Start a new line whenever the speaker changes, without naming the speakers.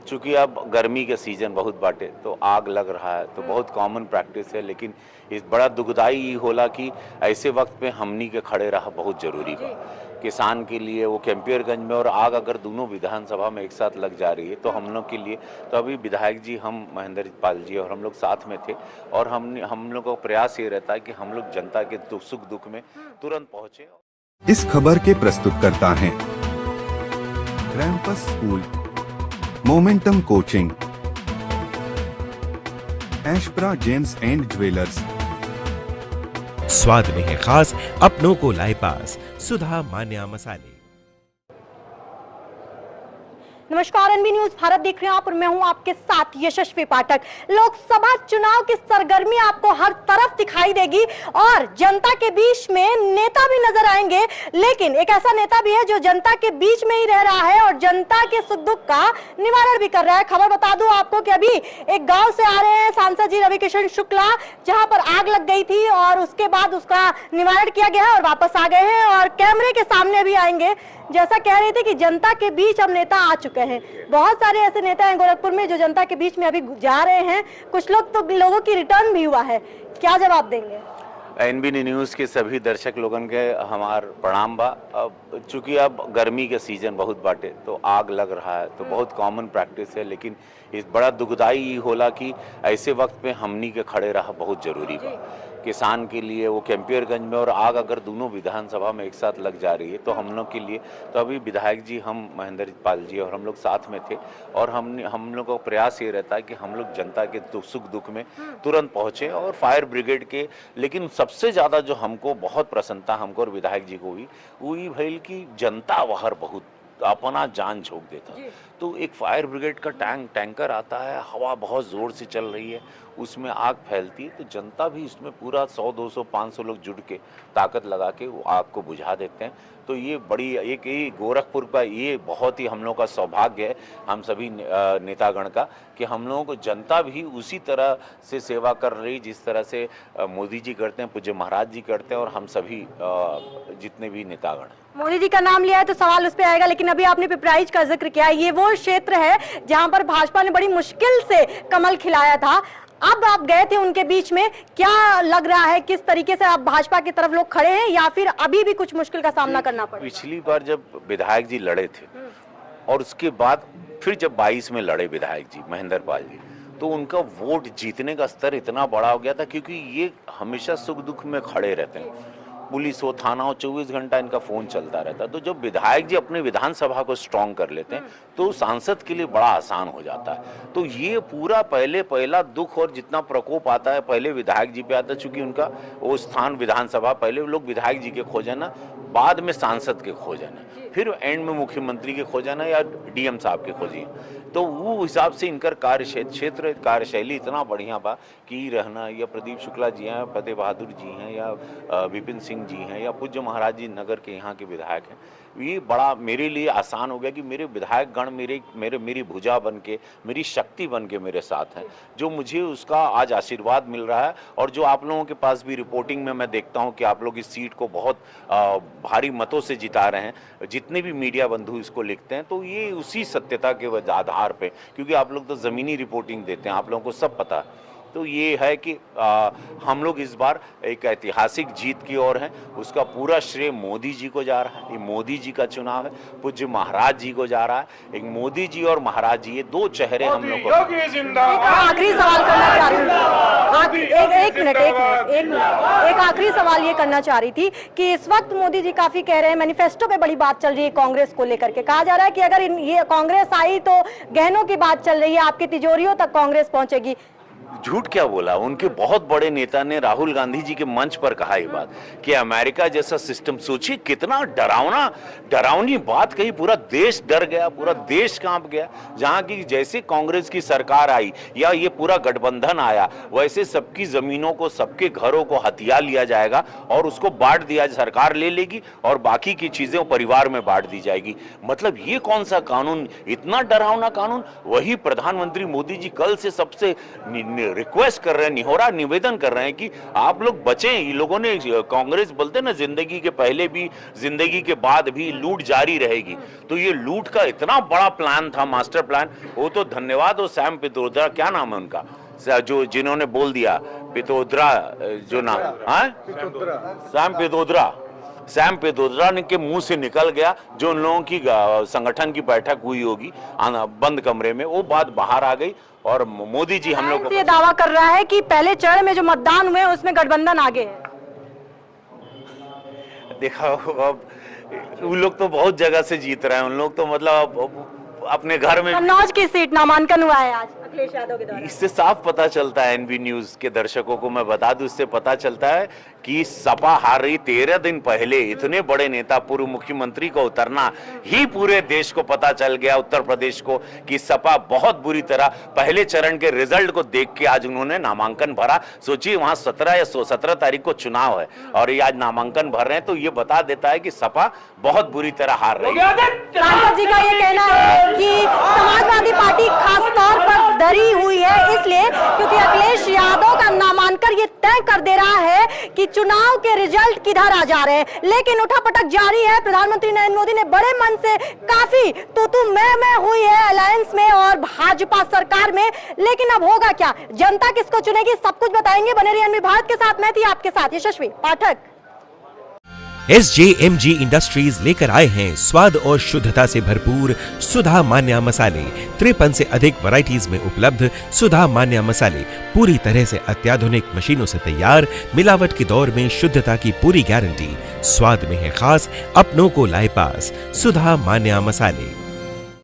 चूँकि अब गर्मी के सीज़न बहुत बाटे तो आग लग रहा है तो बहुत कॉमन प्रैक्टिस है, लेकिन इस बड़ा दुखदाई ई होला कि ऐसे वक्त पे हमनी के खड़े रहा बहुत ज़रूरी बा किसान के लिए। वो कैंपियरगंज में और आग अगर दोनों विधानसभा में एक साथ लग जा रही है तो हम लोग के लिए, तो अभी विधायक जी, हम महेंद्र पाल जी और हम लोग साथ में थे और हम लोग का प्रयास ये रहता है कि हम लोग जनता के सुख दुख में तुरंत पहुँचे।
इस खबर के प्रस्तुतकर्ता हैं रैम्पस स्कूल, मोमेंटम कोचिंग, एशप्रा जेम्स एंड ज्वेलर्स।
स्वाद में है खास, अपनों को लाए पास, सुधा मान्या मसाले।
नमस्कार, एनबी न्यूज भारत देख रहे हैं आप और मैं हूं आपके साथ यशस्वी पाठक। लोकसभा चुनाव की सरगर्मी आपको हर तरफ दिखाई देगी और जनता के बीच में नेता भी नजर आएंगे, लेकिन एक ऐसा नेता भी है जो जनता के बीच में ही रह रहा है और जनता के सुख दुख का निवारण भी कर रहा है। खबर बता दूं आपको कि अभी एक गांव से आ रहे हैं सांसद जी रविकिशन शुक्ला, जहां पर आग लग गई थी और उसके बाद उसका निवारण किया गया है और वापस आ गए हैं और कैमरे के सामने भी आएंगे। जैसा कह रहे थे कि जनता के बीच अब नेता आ चुके हैं। बहुत सारे ऐसे नेता हैं गोरखपुर में जो जनता के बीच में अभी जा रहे हैं। कुछ लोग तो लोगों की रिटर्न भी हुआ है। क्या जवाब देंगे?
एनबी न्यूज़ के सभी दर्शक लोगन के हमार प्रणाम बा। अब चूँकि अब गर्मी के सीज़न बहुत बाटे तो आग लग रहा है तो बहुत कॉमन प्रैक्टिस है, लेकिन इस बड़ा दुखदाई ई होला कि ऐसे वक्त पे हमनी के खड़े रहा बहुत ज़रूरी बा किसान के लिए। वो कैंपियरगंज में और आग अगर दोनों विधानसभा में एक साथ लग जा रही है तो हम लोग के लिए, तो अभी विधायक जी, हम महेंद्र पाल जी और हम लोग साथ में थे और हम लोग का प्रयास ये रहता है कि हम लोग जनता के सुख दुख में तुरंत पहुँचे और फायर ब्रिगेड के। लेकिन सबसे ज़्यादा जो हमको बहुत प्रसन्नता हमको और विधायक जी को हुई वही भइल कि जनता बाहर बहुत अपना जान झोंक देता। तो एक फायर ब्रिगेड का टैंकर आता है, हवा बहुत ज़ोर से चल रही है, उसमें आग फैलती है तो जनता भी इसमें पूरा 100, 200, 500 लोग जुड़ के ताकत लगा के वो आग को बुझा देते हैं। तो ये बड़ी एक ये गोरखपुर का ये बहुत ही हम लोगों का सौभाग्य है, हम सभी नेतागण का, कि हम लोगों को जनता भी उसी तरह से सेवा कर रही जिस तरह से मोदी जी करते हैं, पूज्य महाराज जी करते हैं और हम सभी जितने भी नेतागण हैं।
मोदी जी का नाम लिया है तो सवाल उस पे आएगा, लेकिन अभी आपने पिपराइच का जिक्र किया। ये वो क्षेत्र है जहां पर भाजपा ने बड़ी मुश्किल से कमल खिलाया था। अब आप गए थे उनके बीच में, क्या लग रहा है किस तरीके से आप भाजपा की तरफ लोग खड़े हैं या फिर अभी भी कुछ मुश्किल का सामना करना पड़ा?
पिछली बार जब विधायक जी लड़े थे और उसके बाद फिर जब 22 में लड़े विधायक जी महेंद्र पाल जी, तो उनका वोट जीतने का स्तर इतना बड़ा हो गया था क्योंकि ये हमेशा सुख दुख में खड़े रहते हैं। पुलिस हो, थाना हो, 24 घंटा इनका फोन चलता रहता। तो जब विधायक जी अपने विधानसभा को स्ट्रांग कर लेते हैं तो सांसद के लिए बड़ा आसान हो जाता है। तो ये पूरा पहला दुख और जितना प्रकोप आता है पहले विधायक जी पे आता है, चूंकि उनका वो स्थान विधानसभा, पहले लोग विधायक जी के खोजे ना, बाद में सांसद के खोजे ना, फिर एंड में मुख्यमंत्री के खोजे ना या डीएम साहब के खोजिए। तो वो हिसाब से इनकर कार्यशैली इतना बढ़िया बा कि रहना या प्रदीप शुक्ला जी हैं, फतेह बहादुर जी हैं या विपिन सिंह जी हैं या पूज्य महाराज जी नगर के यहाँ के विधायक हैं, ये बड़ा मेरे लिए आसान हो गया कि मेरे विधायक गण मेरी भुजा बन के, मेरी शक्ति बन के मेरे साथ हैं, जो मुझे उसका आज आशीर्वाद मिल रहा है। और जो आप लोगों के पास भी रिपोर्टिंग में मैं देखता हूं कि आप लोग इस सीट को बहुत भारी मतों से जिता रहे हैं, जितने भी मीडिया बंधु इसको लिखते हैं, तो ये उसी सत्यता के आधार पे, क्योंकि आप लोग तो ज़मीनी रिपोर्टिंग देते हैं, आप लोगों को सब पता है। तो ये है कि हम लोग इस बार एक ऐतिहासिक जीत की ओर हैं। उसका पूरा श्रेय मोदी जी को जा रहा है। ये मोदी जी का चुनाव है, पूज्य महाराज जी को जा रहा है। एक मोदी जी और महाराज जी, ये दो चेहरे हम लोग को।
आखिरी सवाल करना चाह रही हूँ, एक मिनट, एक आखिरी सवाल ये करना चाह रही थी कि इस वक्त मोदी जी काफी कह रहे हैं, मैनिफेस्टो पे बड़ी बात चल रही है कांग्रेस को लेकर के, कहा जा रहा है कि अगर ये कांग्रेस आई तो गहनों की बात चल रही है, आपकी तिजोरियों तक कांग्रेस पहुंचेगी।
झूठ क्या बोला? उनके बहुत बड़े नेता ने राहुल गांधी जी के मंच पर कहा ये बात कि अमेरिका जैसा सिस्टम, सोचिए कितना डरावनी बात कही, पूरा देश डर गया, पूरा देश कांप गया। जहां की जैसे कांग्रेस की सरकार आई या ये पूरा गठबंधन आया, वैसे सबकी जमीनों को, सबके घरों को हथिया लिया जाएगा और उसको बांट दिया, सरकार ले लेगी और बाकी की चीजें परिवार में बांट दी जाएगी। मतलब ये कौन सा कानून, इतना डरावना कानून? वही प्रधानमंत्री मोदी जी कल से सबसे रिक्वेस्ट कर रहे हैं, निहोरा निवेदन कर रहे हैं कि आप लोग बचें। ये लोगों ने, कांग्रेस बोलते हैं ना, जिंदगी के पहले भी जिंदगी के बाद भी लूट जारी रहेगी, तो ये लूट का इतना बड़ा प्लान था, मास्टर प्लान। वो तो धन्यवाद हो सैम पित्रोदा, क्या नाम है उनका, जो जिन्होंने बोल दिया, पित्रोदा जो नाम, सैम पित्रोदा के मुंह से निकल गया, जो उन लोगों की संगठन की बैठक हुई होगी बंद कमरे में, वो बात बाहर आ गई। और मोदी जी हम लोग
ये दावा कर रहा है कि पहले चरण में जो मतदान हुए उसमें गठबंधन आगे है।
देखा, अब उन लोग तो बहुत जगह से जीत रहे हैं, उन लोग तो मतलब अपने घर में।
कन्नौज की सीट नामांकन हुआ है आज अखिलेश यादव के द्वारा।
इससे साफ पता चलता है, एनबी न्यूज के दर्शकों को मैं बता दूं, इससे पता चलता है कि सपा हार रही। 13 दिन पहले इतने बड़े नेता, पूर्व मुख्यमंत्री को उतरना ही पूरे देश को पता चल गया, उत्तर प्रदेश को, कि सपा बहुत बुरी तरह पहले चरण के रिजल्ट को देख के आज उन्होंने नामांकन भरा। सोचिए, वहां 17 तारीख को चुनाव है और ये आज नामांकन भर रहे हैं, तो ये बता देता है कि सपा बहुत बुरी तरह हार रही है।
सांसद जी का ये कहना है कि समाजवादी पार्टी खास तौर पर डरी हुई है, इसलिए क्योंकि अखिलेश यादव का नामांकन ये तय कर दे रहा है कि चुनाव के रिजल्ट किधर आ जा रहे हैं। लेकिन उठापटक जारी है। प्रधानमंत्री नरेंद्र मोदी ने बड़े मन से काफी तू मैं हुई है अलायंस में और भाजपा सरकार में, लेकिन अब होगा क्या, जनता किसको चुनेगी, सब कुछ बताएंगे। बने रहिए एनबी भारत के साथ, मैं थी आपके साथ यशस्वी पाठक।
SJMG इंडस्ट्रीज लेकर आए हैं स्वाद और शुद्धता से भरपूर सुधा मान्या मसाले। 53 से अधिक वैरायटीज में उपलब्ध सुधा मान्या मसाले पूरी तरह से अत्याधुनिक मशीनों से तैयार, मिलावट के दौर में शुद्धता की पूरी गारंटी, स्वाद में है खास, अपनों को लाए पास सुधा मान्या मसाले।